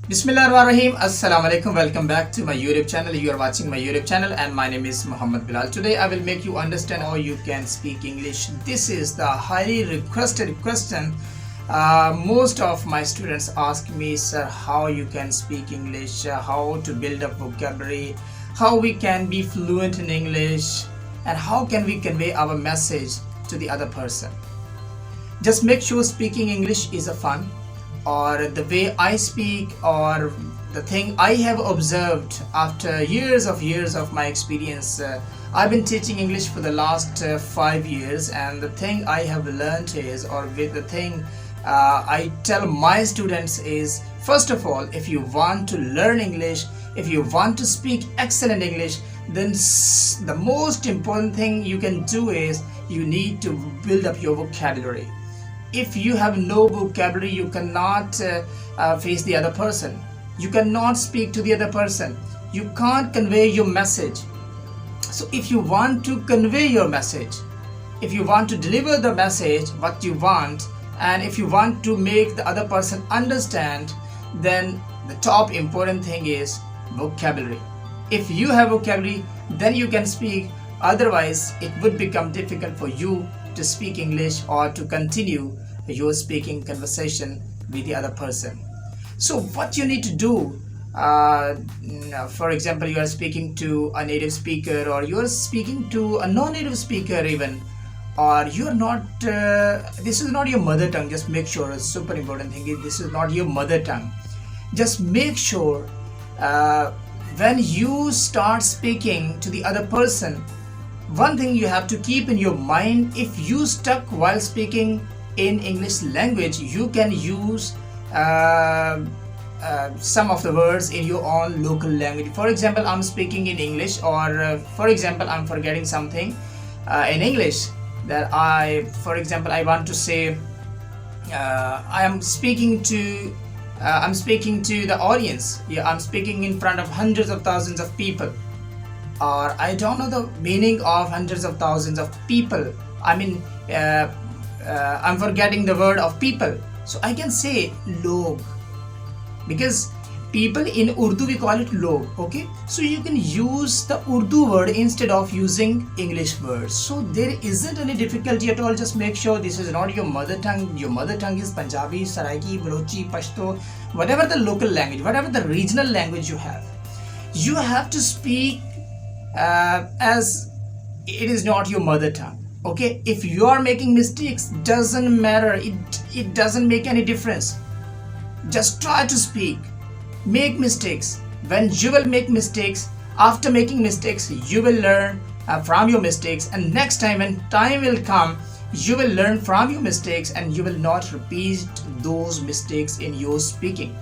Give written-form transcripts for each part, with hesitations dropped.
Bismillahirrahmanirrahim. Assalamu alaikum. Welcome back to my YouTube channel. You are watching my YouTube channel and my name is Muhammad Bilal. Today I will make you understand how you can speak English. This is the highly requested question. Most of my students ask me, sir, how you can speak English, how to build up vocabulary, how we can be fluent in English, and how can we convey our message to the other person. Just make sure speaking English is a fun, or the way I speak, or the thing I have observed after years of my experience. I've been teaching English for the last 5 years, and the thing I have learned is, or with the thing I tell my students is, first of all, if you want to learn English, if you want to speak excellent English, then the most important thing you can do is you need to build up your vocabulary. If you have no vocabulary, you cannot face the other person. You cannot speak to the other person. You can't convey your message. So if you want to convey your message, if you want to deliver the message what you want, and if you want to make the other person understand, then the top important thing is vocabulary. If you have vocabulary, then you can speak. Otherwise, it would become difficult for you to speak English or to continue your speaking conversation with the other person. So what you need to do, for example, you are speaking to a native speaker, or you are speaking to a non-native speaker even, or you are not, this is not your mother tongue. Just make sure, a super important thing is, this is not your mother tongue. Just make sure when you start speaking to the other person, one thing you have to keep in your mind: if you stuck while speaking in English language, you can use some of the words in your own local language. For example, I'm speaking in English, or for example, I'm forgetting something in English that I want to say. I'm speaking to the audience. Yeah, I'm speaking in front of hundreds of thousands of people, or I don't know the meaning of hundreds of thousands of people. I mean, I'm forgetting the word of people. So I can say log, because people in Urdu we call it log. Okay, so you can use the Urdu word instead of using English words. So there isn't any difficulty at all. Just make sure this is not your mother tongue. Your mother tongue is Punjabi, Saraiki, Balochi, Pashto, whatever the local language, whatever the regional language you have. You have to speak as it is not your mother tongue. Okay, if you are making mistakes, doesn't matter, it doesn't make any difference. Just try to speak, make mistakes. When you will make mistakes, after making mistakes, you will learn from your mistakes, and next time when time will come, you will learn from your mistakes and you will not repeat those mistakes in your speaking.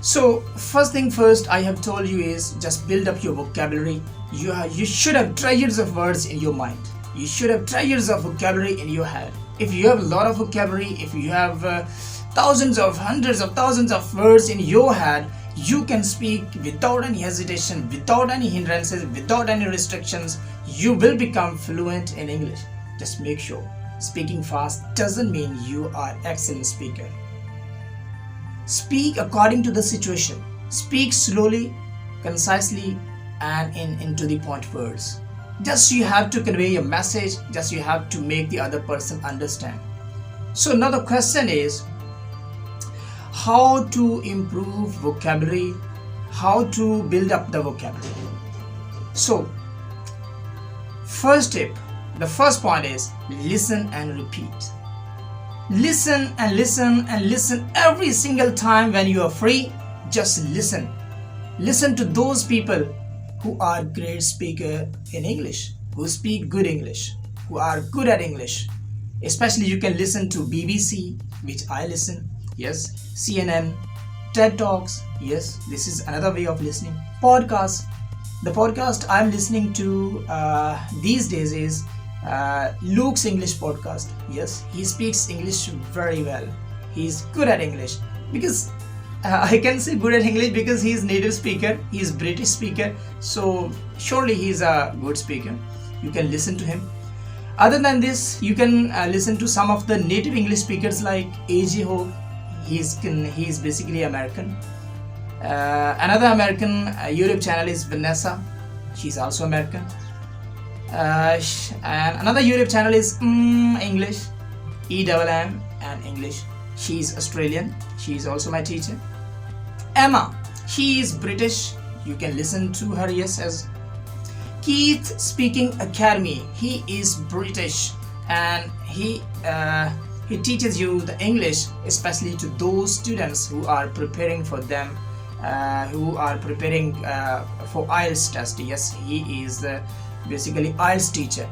So first thing first, I have told you is just build up your vocabulary. You should have treasures of words in your mind. You should have treasures of vocabulary in your head. If you have a lot of vocabulary, if you have hundreds of thousands of words in your head, you can speak without any hesitation, without any hindrances, without any restrictions. You will become fluent in English. Just make sure. Speaking fast doesn't mean you are excellent speaker. Speak according to the situation. Speak slowly, concisely, and into the point words. Just you have to convey your message. Just you have to make the other person understand. So now the question is, how to improve vocabulary, how to build up the vocabulary. So first tip, the first point is listen and repeat. Listen and listen and listen every single time when you are free. Just listen. Listen to those people who are great speaker in English, who speak good English, who are good at English. Especially you can listen to BBC, which I listen. Yes. CNN, TED Talks. Yes, this is another way of listening. Podcasts. The podcast I'm listening to these days is Luke's English podcast. Yes, he speaks English very well. He's good at English, because I can say good at English because he's native speaker, he's British speaker, so surely he's a good speaker. You can listen to him. Other than this, you can listen to some of the native English speakers like HOGE. He's basically American. Another American YouTube channel is VENESSA. She's also American. And another YouTube channel is English, EMM and English. She's Australian. She's also my teacher. Emma, she is British. You can listen to her, yes, as Keith Speaking Academy. He is British, and he teaches you the English, especially to those students who are preparing for them, who are preparing for IELTS test. Yes, he is basically IELTS teacher.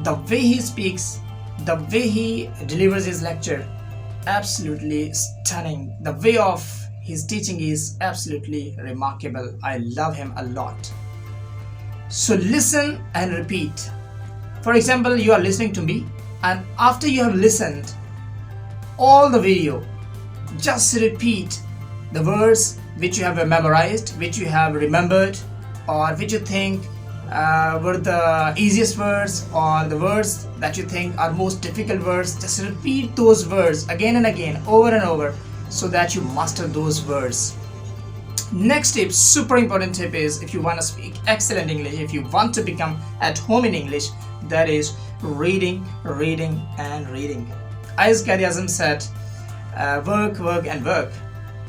The way he speaks, the way he delivers his lecture, absolutely stunning. The way of his teaching is absolutely remarkable. I love him a lot. So listen and repeat. For example, you are listening to me, and after you have listened all the video, just repeat the words which you have memorized, which you have remembered, or which you think were the easiest words, or the words that you think are most difficult words. Just repeat those words again and again, over and over, so that you master those words. Next tip, super important tip, is if you want to speak excellent English, if you want to become at home in English, that is reading, reading and reading. As Gary Azam said, work, work and work.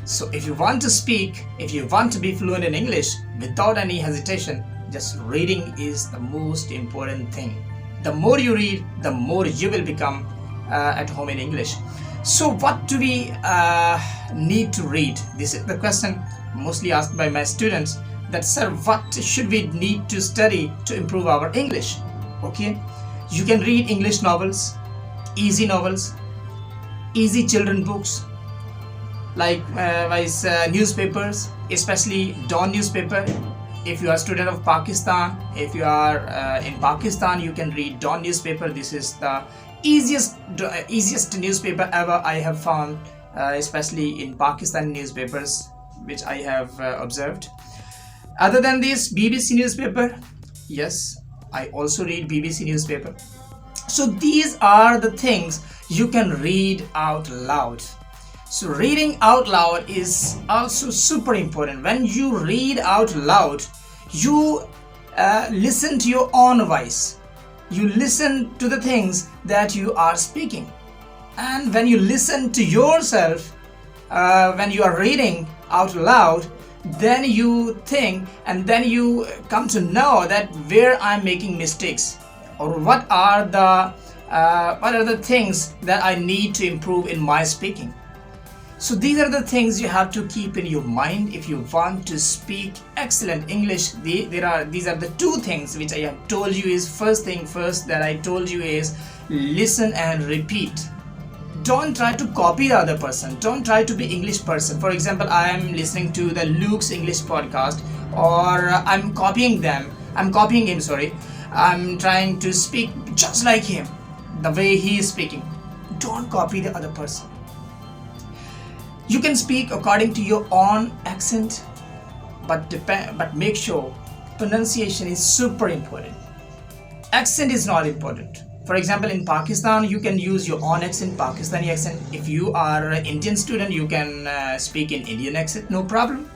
So if you want to speak, if you want to be fluent in English without any hesitation, just reading is the most important thing. The more you read, the more you will become at home in English. So what do we need to read? This is the question mostly asked by my students, that sir, what should we need to study to improve our English? Okay, you can read English novels, easy children books, like newspapers, especially Dawn newspaper. If you are a student of Pakistan, if you are in Pakistan, you can read Dawn newspaper. This is the easiest newspaper ever I have found, especially in Pakistan newspapers, which I have observed. Other than this, BBC newspaper, yes, I also read BBC newspaper. So these are the things you can read out loud. So reading out loud is also super important. When you read out loud, you listen to your own voice. You listen to the things that you are speaking. And when you listen to yourself, when you are reading out loud, then you think, and then you come to know that where I'm making mistakes, or what are the things that I need to improve in my speaking. So these are the things you have to keep in your mind if you want to speak excellent English. These are the two things which I have told you. Is first thing first that I told you is listen and repeat. Don't try to copy the other person. Don't try to be English person. For example, I am listening to the Luke's English podcast, or I'm copying him, I'm trying to speak just like him, the way he is speaking. Don't copy the other person. You can speak according to your own accent, but make sure pronunciation is super important. Accent is not important. For example, in Pakistan, you can use your own accent, Pakistani accent. If you are an Indian student, you can speak in Indian accent, no problem.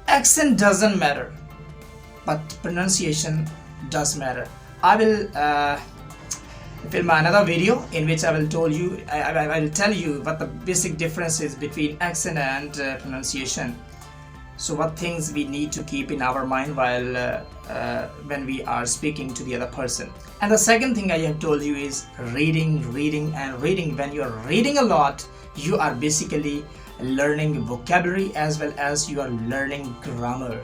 Accent doesn't matter, but pronunciation does matter. I will film another video in which I will tell you what the basic difference is between accent and pronunciation. So what things we need to keep in our mind while when we are speaking to the other person. And the second thing I have told you is reading. When you are reading a lot, you are basically learning vocabulary as well as you are learning grammar.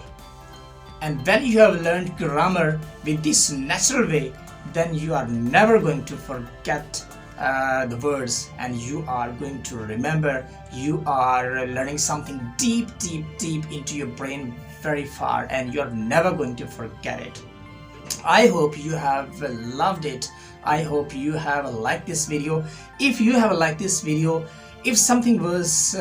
And when you have learned grammar with this natural way, then you are never going to forget the words, and you are going to remember. You are learning something deep into your brain very far, and you are never going to forget it. I hope you have loved it. I hope you have liked this video. If you have liked this video, if something was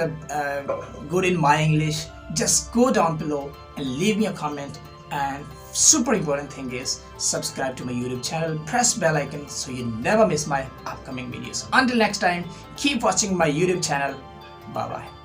good in my English, just go down below and leave me a comment. And super important thing is subscribe to my YouTube channel, press bell icon so you never miss my upcoming videos. Until next time, keep watching my YouTube channel. Bye bye.